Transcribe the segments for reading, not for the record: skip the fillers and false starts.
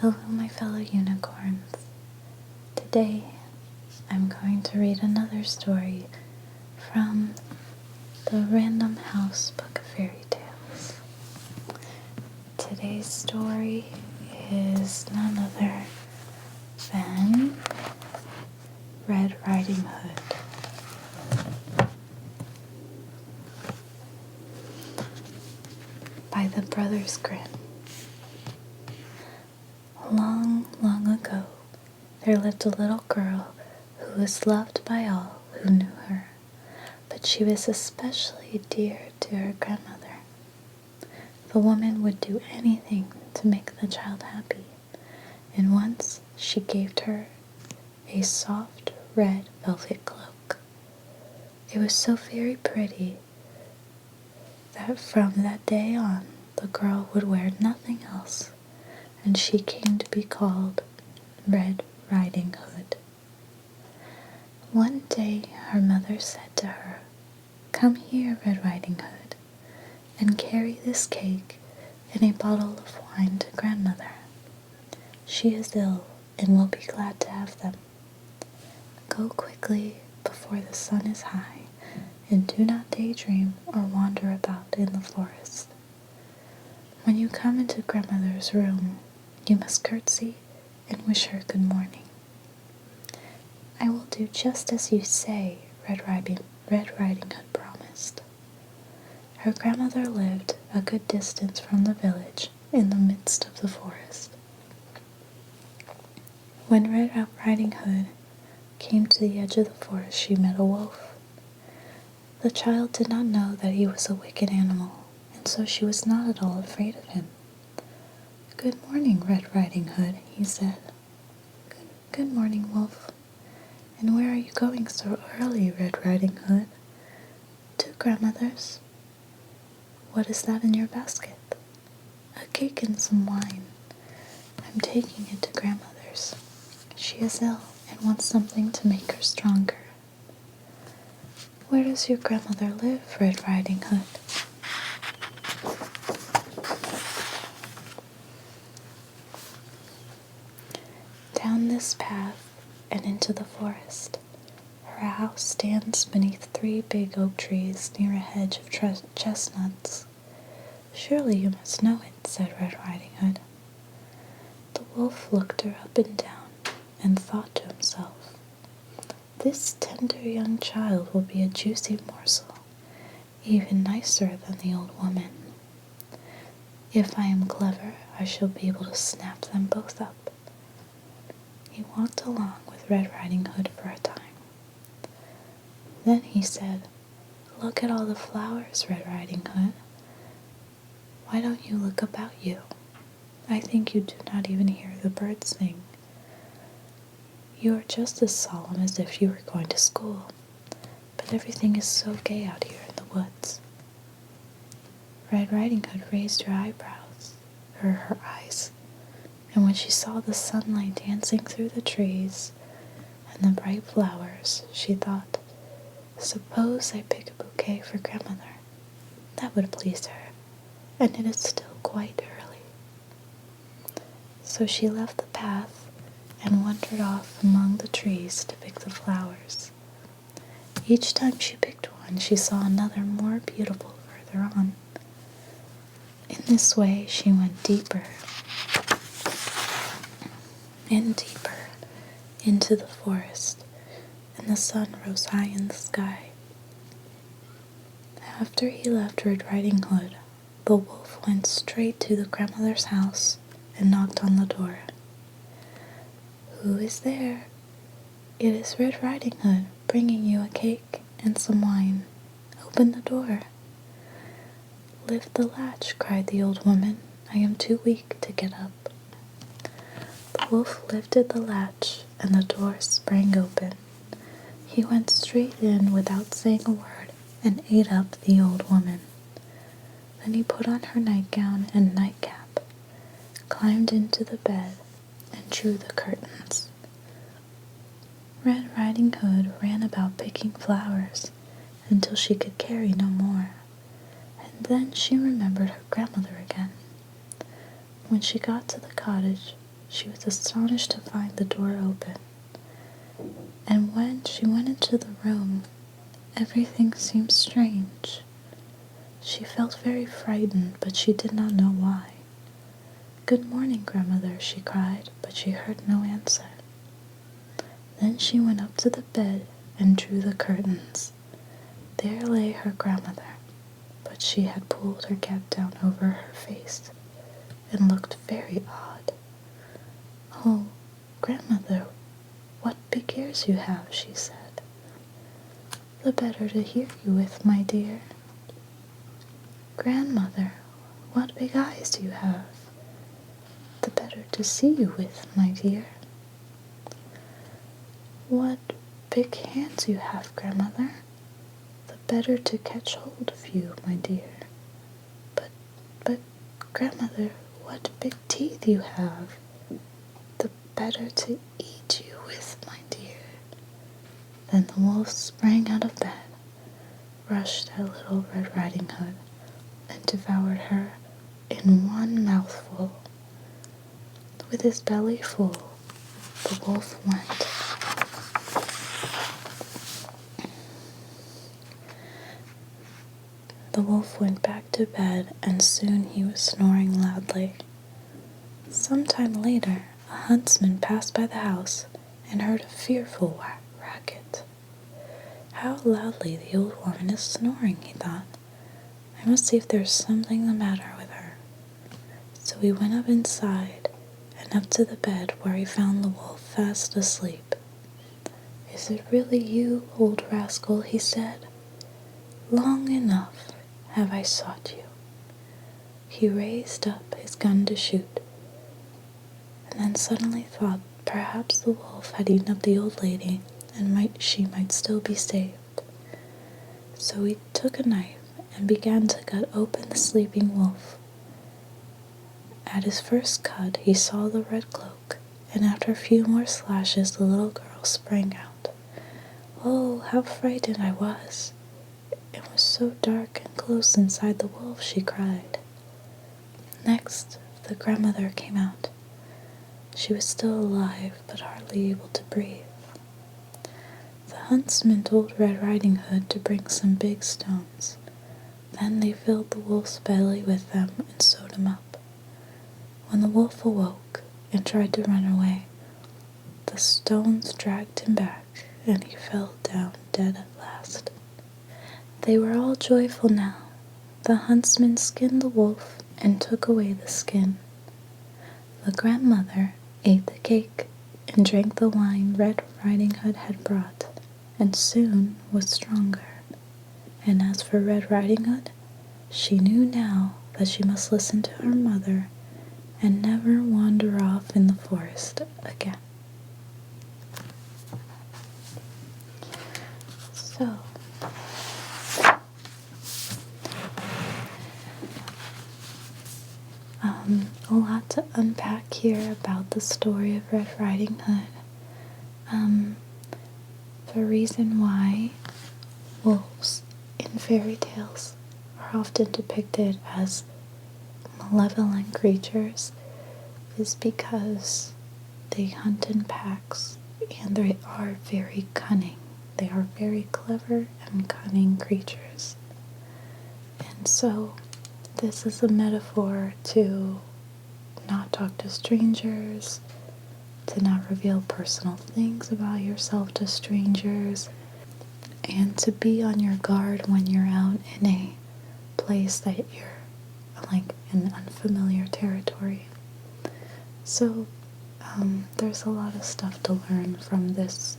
Hello, my fellow unicorns. Today, I'm going to read another story from the Random House Book of Fairy Tales. Today's story is none other than Red Riding Hood by the Brothers Grimm. Long, long ago, there lived a little girl who was loved by all who knew her, but she was especially dear to her grandmother. The woman would do anything to make the child happy, and once she gave her a soft red velvet cloak. It was so very pretty that from that day on the girl would wear nothing else, and she came to be called Red Riding Hood. One day her mother said to her, "Come here, Red Riding Hood, and carry this cake and a bottle of wine to grandmother. She is ill and will be glad to have them. Go quickly before the sun is high, and do not daydream or wander about in the forest. When you come into grandmother's room, you must curtsy and wish her good morning." "I will do just as you say," Red Riding Hood promised. Her grandmother lived a good distance from the village in the midst of the forest. When Red Riding Hood came to the edge of the forest, she met a wolf. The child did not know that he was a wicked animal, and so she was not at all afraid of him. "Good morning, Red Riding Hood," he said. Good morning, Wolf. And where are you going so early, Red Riding Hood?" "To grandmother's." "What is that in your basket?" "A cake and some wine. I'm taking it to grandmother's. She is ill and wants something to make her stronger." "Where does your grandmother live, Red Riding Hood?" "Down this path and into the forest. Her house stands beneath 3 big oak trees near a hedge of chestnuts." "Surely you must know it," said Red Riding Hood. The wolf looked her up and down and thought to himself, "This tender young child will be a juicy morsel, even nicer than the old woman. If I am clever, I shall be able to snap them both up." He walked along with Red Riding Hood for a time. Then he said, "Look at all the flowers, Red Riding Hood. Why don't you look about you? I think you do not even hear the birds sing. You are just as solemn as if you were going to school, but everything is so gay out here in the woods." Red Riding Hood raised her eyes, and when she saw the sunlight dancing through the trees and the bright flowers, she thought, "Suppose I pick a bouquet for grandmother. That would please her, and it is still quite early." So she left the path and wandered off among the trees to pick the flowers. Each time she picked one, she saw another more beautiful further on. In this way she went deeper and deeper into the forest, and the sun rose high in the sky. After he left Red Riding Hood, the wolf went straight to the grandmother's house and knocked on the door. "Who is there?" "It is Red Riding Hood, bringing you a cake and some wine. Open the door." "Lift the latch," cried the old woman. "I am too weak to get up." The wolf lifted the latch, and the door sprang open. He went straight in without saying a word and ate up the old woman. Then he put on her nightgown and nightcap, climbed into the bed, and drew the curtains. Red Riding Hood ran about picking flowers until she could carry no more, and then she remembered her grandmother again. When she got to the cottage, She was astonished to find the door open, and when she went into the room, everything seemed strange. She felt very frightened, but she did not know why. "Good morning, grandmother," she cried, but she heard no answer. Then she went up to the bed and drew the curtains. There lay her grandmother, but she had pulled her cap down over her face and looked very odd. "Oh, grandmother, what big ears you have," she said. "The better to hear you with, my dear." "Grandmother, what big eyes you have." "The better to see you with, my dear." "What big hands you have, grandmother." "The better to catch hold of you, my dear." But, grandmother, what big teeth you have." "The better to eat you with, my dear." Then the wolf sprang out of bed, rushed at Little Red Riding Hood, and devoured her in one mouthful. With his belly full, the wolf went. The wolf went back to bed, and soon he was snoring loudly. Some time later, a huntsman passed by the house and heard a fearful racket. "How loudly the old woman is snoring," he thought. "I must see if there is something the matter with her." So he went up inside and up to the bed, where he found the wolf fast asleep. "Is it really you, old rascal?" he said. "Long enough have I sought you." He raised up his gun to shoot, and then suddenly thought perhaps the wolf had eaten up the old lady, and she might still be saved. So he took a knife and began to cut open the sleeping wolf. At his first cut he saw the red cloak, and after a few more slashes the little girl sprang out. "Oh, how frightened I was! It was so dark and close inside the wolf," she cried. Next, the grandmother came out. She was still alive, but hardly able to breathe. The huntsman told Red Riding Hood to bring some big stones. Then they filled the wolf's belly with them and sewed him up. When the wolf awoke and tried to run away, the stones dragged him back, and he fell down dead at last. They were all joyful now. The huntsman skinned the wolf and took away the skin. The grandmother ate the cake and drank the wine Red Riding Hood had brought, and soon was stronger. And as for Red Riding Hood, she knew now that she must listen to her mother and never wander off in the forest again. So, a lot to unpack here about the story of Red Riding Hood. The reason why wolves in fairy tales are often depicted as malevolent creatures is because they hunt in packs and they are very cunning. They are very clever and cunning creatures. And so this is a metaphor to not talk to strangers, to not reveal personal things about yourself to strangers, and to be on your guard when you're out in a place that you're like in unfamiliar territory. So there's a lot of stuff to learn from this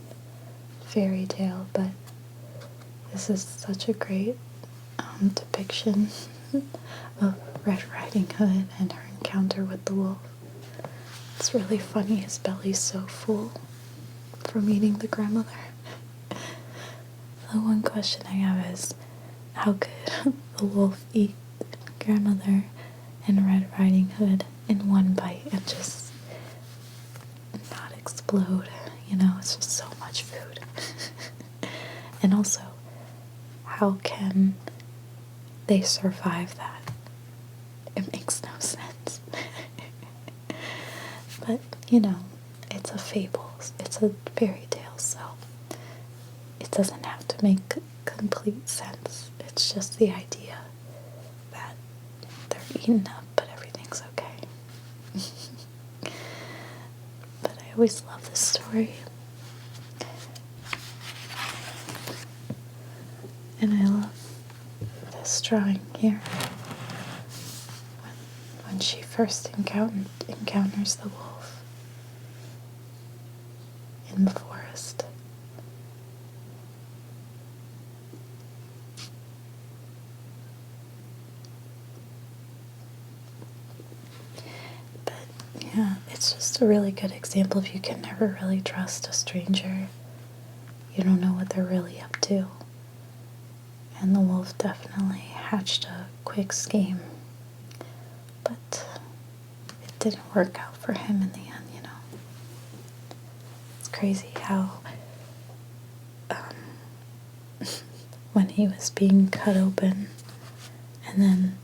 fairy tale, but this is such a great depiction of Red Riding Hood and her encounter with the wolf. It's really funny, his belly's so full from eating the grandmother. The one question I have is, how could the wolf eat grandmother and Red Riding Hood in one bite and just not explode? You know, it's just so much food. And also, how can they survive that? It makes no sense. But, you know, it's a fable, it's a fairy tale, so it doesn't have to make complete sense. It's just the idea that they're eaten up, but everything's okay. But I always love this story. And I love this drawing here. When she first encounters the wolf in the forest. But yeah, it's just a really good example of you can never really trust a stranger. You don't know what they're really up to. And the wolf definitely hatched a quick scheme. But it didn't work out for him in the end, you know. It's crazy how when he was being cut open and then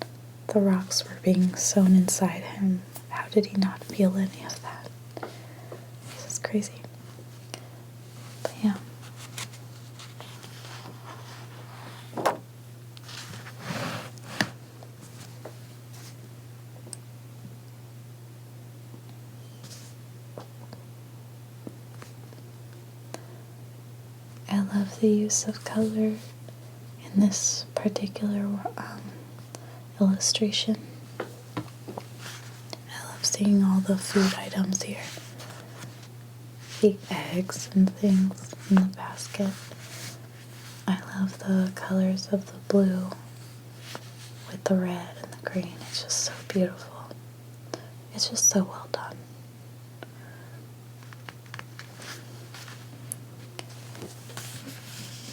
the rocks were being sewn inside him, how did he not feel any of that? This is crazy. But yeah. I love the use of color in this particular illustration. I love seeing all the food items here. The eggs and things in the basket. I love the colors of the blue with the red and the green. It's just so beautiful. It's just so well done.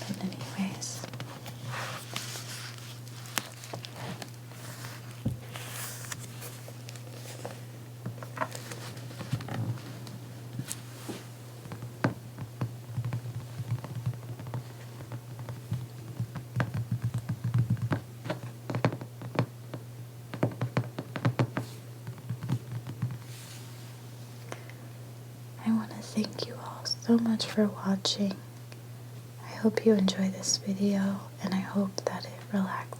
But anyways, I want to thank you all so much for watching. I hope you enjoy this video, and I hope that it relaxes